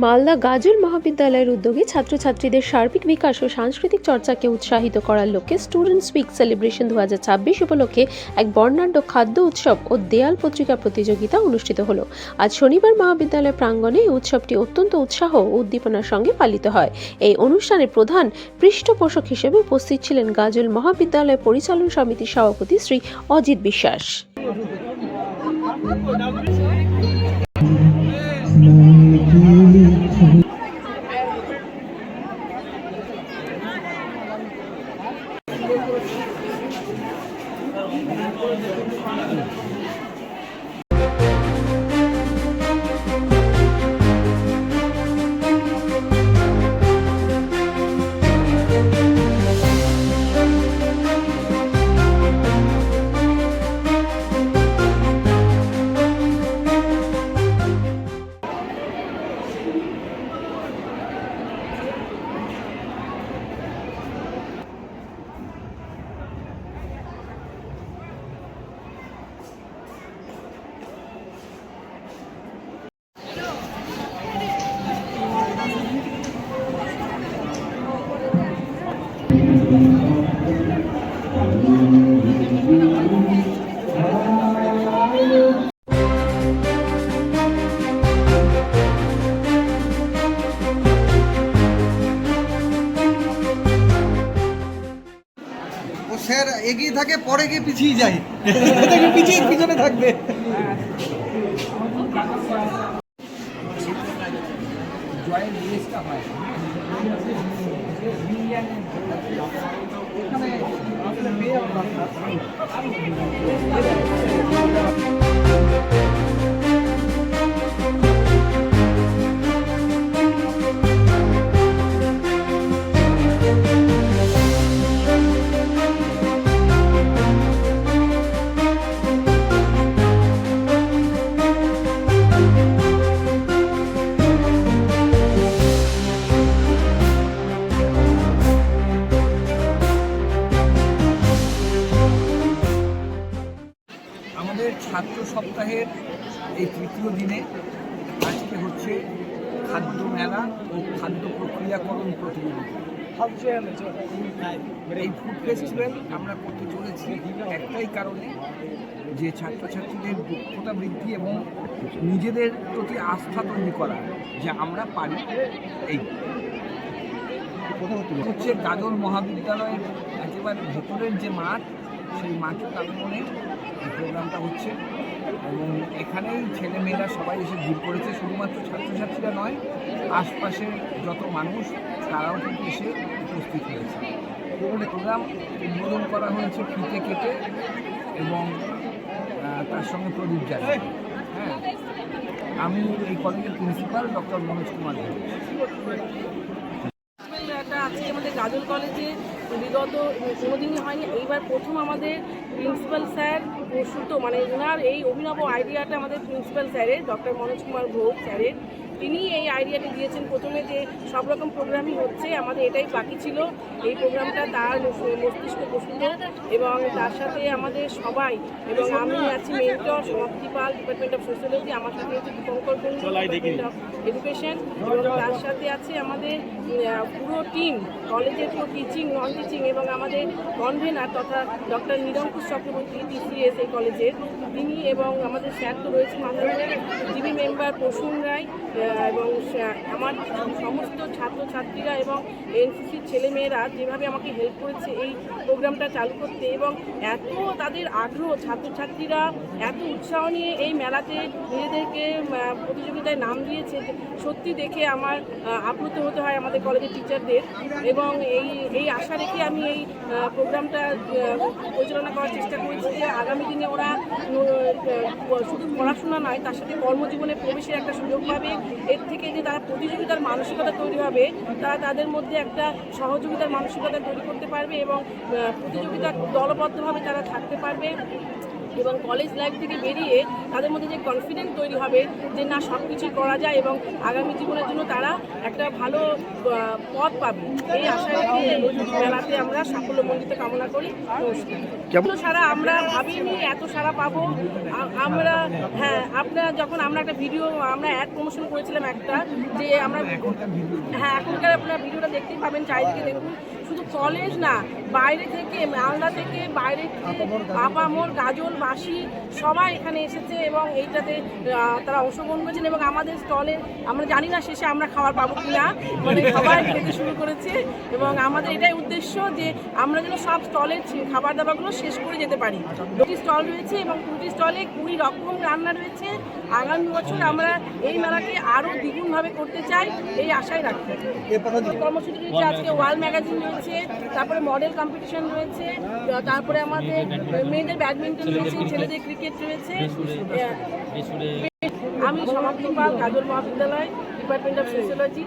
মালদা গাজল মহাবিদ্যালয়ের উদ্যোগে ছাত্রছাত্রীদের সার্বিক বিকাশ ও সাংস্কৃতিক চর্চাকে উৎসাহিত করার লক্ষ্যে স্টুডেন্টস উইক সেলিব্রেশন 2026 উপলক্ষে এক বর্ণাঢ্য খাদ্য উৎসব ও দেয়াল পত্রিকা প্রতিযোগিতা অনুষ্ঠিত হলো। আজ শনিবার মহাবিদ্যালয় প্রাঙ্গণে এই উৎসবটি অত্যন্ত উৎসাহ ও উদ্দীপনার সঙ্গে পালিত হয়। এই অনুষ্ঠানে প্রধান পৃষ্ঠপোষক হিসেবে উপস্থিত ছিলেন গাজল মহাবিদ্যালয় পরিচালন সমিতির সভাপতি শ্রী অজিত বিশ্বাস। স্যার এগিয়ে থাকে, পরে গিয়ে পিছিয়ে যায়, পিছিয়ে পিছনে থাকবে। জয়েন্ট জিনিসটা হয় আমাদের ছাত্র সপ্তাহের এই তৃতীয় দিনে আজকে হচ্ছে খাদ্য মেলা ও খাদ্য প্রক্রিয়াকরণ প্রতিযোগিতা। এই ফুড ফেস্টিভ্যাল আমরা করতে চলেছি একটাই কারণে, যে ছাত্রছাত্রীদের দক্ষতা বৃদ্ধি এবং নিজেদের প্রতি আস্থা তৈরি করা যে আমরা পারি। এই হচ্ছে গাজল মহাবিদ্যালয়ের একেবারে ভেতরের যে মাঠ, সেই মাঠের প্রাঙ্গণে এই প্রোগ্রামটা হচ্ছে এবং এখানেই ছেলেমেয়েরা সবাই এসে ভিড় করেছে। শুধুমাত্র ছাত্রছাত্রীরা নয়, আশপাশের যত মানুষ তারাও কিন্তু এসে উপস্থিত হয়েছে। প্রোগ্রাম উদ্বোধন করা হয়েছে ফিতে কেটে এবং তার সঙ্গে প্রদীপ জ্বালিয়ে। হ্যাঁ, আমি এই কলেজের প্রিন্সিপাল ডক্টর মনোজ কুমার ঘোষ। আজকে আমাদের গাজল কলেজে বিগত কোনোদিনই হয়নি, এইবার প্রথম আমাদের প্রিন্সিপাল স্যার প্রসূত, মানে ওনার এই অভিনব আইডিয়াটা আমাদের প্রিন্সিপাল স্যারের ডক্টর মনোজ কুমার ঘোষ স্যারের, তিনি এই আইডিয়াটি দিয়েছেন প্রথমে যে সব রকম প্রোগ্রামই হচ্ছে, আমাদের এটাই বাকি ছিল এই প্রোগ্রামটা তার মস্তিষ্ক প্রসূত এবং তার সাথে আমাদের সবাই, এবং আমি আছি মেন্টর সমাপ্তি পাল, ডিপার্টমেন্ট অফ সোশ্যোলজি, আমার সাথে হচ্ছে Dipankar Kundu, department of education, এবং তার সাথে আছে আমাদের পুরো টিম, কলেজের পুরো টিচিং নন টিচিং এবং আমাদের কনভেনার তথা ডক্টর নিরঙ্কুশ চক্রবর্তী টিসিএস এই কলেজের তিনি, এবং আমাদের স্যার তো রয়েছে মাননীয় জিবি মেম্বার প্রসূন রায়, এবং আমার সমস্ত ছাত্রছাত্রীরা এবং এনসিসির ছেলেমেয়েরা যেভাবে আমাকে হেল্প করেছে এই প্রোগ্রামটা চালু করতে, এবং এত তাদের আগ্রহ, ছাত্রছাত্রীরা এত উৎসাহ নিয়ে এই মেলাতে নিজেদেরকে প্রতিযোগিতায় নাম দিয়েছে, সত্যি দেখে আমার আপ্লুত হতে হয় আমাদের কলেজের টিচারদের। এবং এই আশা রেখে আমি এই প্রোগ্রামটা পরিচালনা করার চেষ্টা করেছি যে আগামী দিনে ওরা শুধু পড়াশোনা নয়, তার সাথে কর্মজীবনে প্রবেশের একটা সুযোগ পাবে। এর থেকে যে তারা প্রতিযোগিতার মানসিকতা তৈরি হবে, তারা তাদের মধ্যে একটা সহযোগিতার মানসিকতা তৈরি করতে পারবে এবং প্রতিযোগিতা দলবদ্ধভাবে তারা থাকতে পারবে। এবং কলেজ লাইফ থেকে বেরিয়ে তাদের মধ্যে যে কনফিডেন্স তৈরি হবে যে না সব কিছুই করা যায় এবং আগামী জীবনের জন্য তারা একটা ভালো পথ পাবে, এই আশা রেখে এই মেলাতে আমরা সাফল্যমণ্ডিত কামনা করি। নমস্কার। সারা আমরা ভাবিনি এত সারা পাবো আমরা। হ্যাঁ, আপনারা যখন আমরা একটা ভিডিও আমরা অ্যাড প্রমোশন করেছিলাম একটা, যে আমরা হ্যাঁ এখনকার আপনার ভিডিওটা দেখতেই পাবেন, চারিদিকে দেখুন শুধু কলেজ না, বাইরে থেকে মালদা থেকে বাইরে থেকে আপামর গাজল বাসি সবাই এখানে এসেছে এবং এইটাতে তারা অংশগ্রহণ করেছেন এবং আমাদের স্টলে আমরা জানি না শেষে আমরা খাবার পাবো কিনা, মানে সবাই খেতে শুরু করেছে এবং আমাদের এটাই উদ্দেশ্য যে আমরা যেন সব স্টলের খাবার দাবারগুলো শেষ করে যেতে পারি। 2টি স্টল রয়েছে এবং 2টি স্টলে 20 রকম রান্না রয়েছে। আগামী বছর আমরা এই মেলাকে আরও দ্বিগুণভাবে করতে চাই, এই আশাই রাখি। কর্মসূচি রয়েছে, আজকে ওয়াল ম্যাগাজিন রয়েছে, তারপরে মডেল কম্পিটিশন রয়েছে, তারপরে আমাদের মেয়েদের ব্যাডমিন্টন রয়েছে, ছেলেদের ক্রিকেট রয়েছে। আমি সমাপ্তি পাল, গাজল মহাবিদ্যালয়, ডিপার্টমেন্ট অফ সোশিয়োলজি।